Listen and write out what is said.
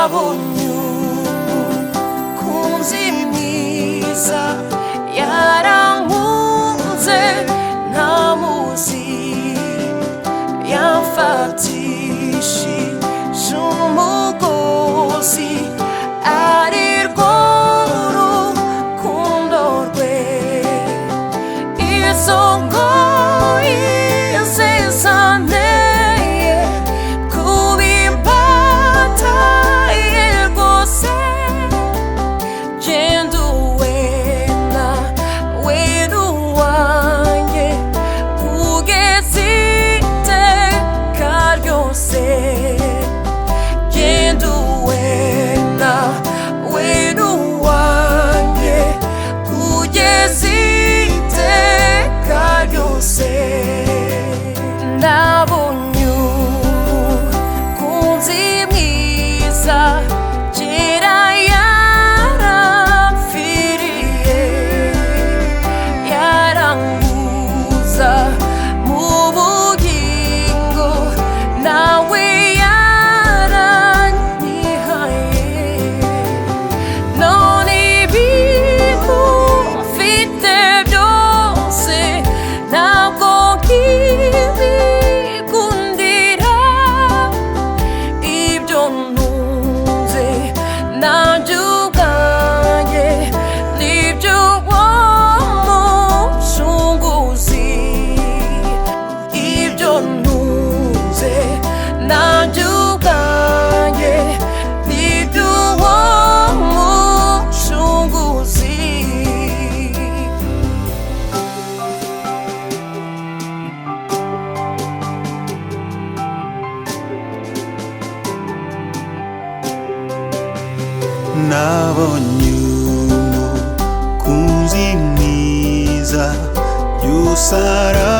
nabonye umukunzi mwiza yarankunze ntamuzi yamfatishije umugozi arirwo rukundo rwe izo ngoyi zizanteye kubimbataye rwose genda uwena wera uwanjye ugeze iteka ryose genda uwena wera uwanjye ugeze iteka ryose nabonye umukunzi mwiza kera yaramfiriye yaranguza mu bugingo nawe yaranyihaye none ibintu mfite byose ntabwo nkibikundira ibyo ntunze nanjye ubwanjye n'iby'uwo mucunguzi ibyo ntunze nanjye ubwanjye n'iby'uwo mucunguzi nabonye umukunzi mwiza yusara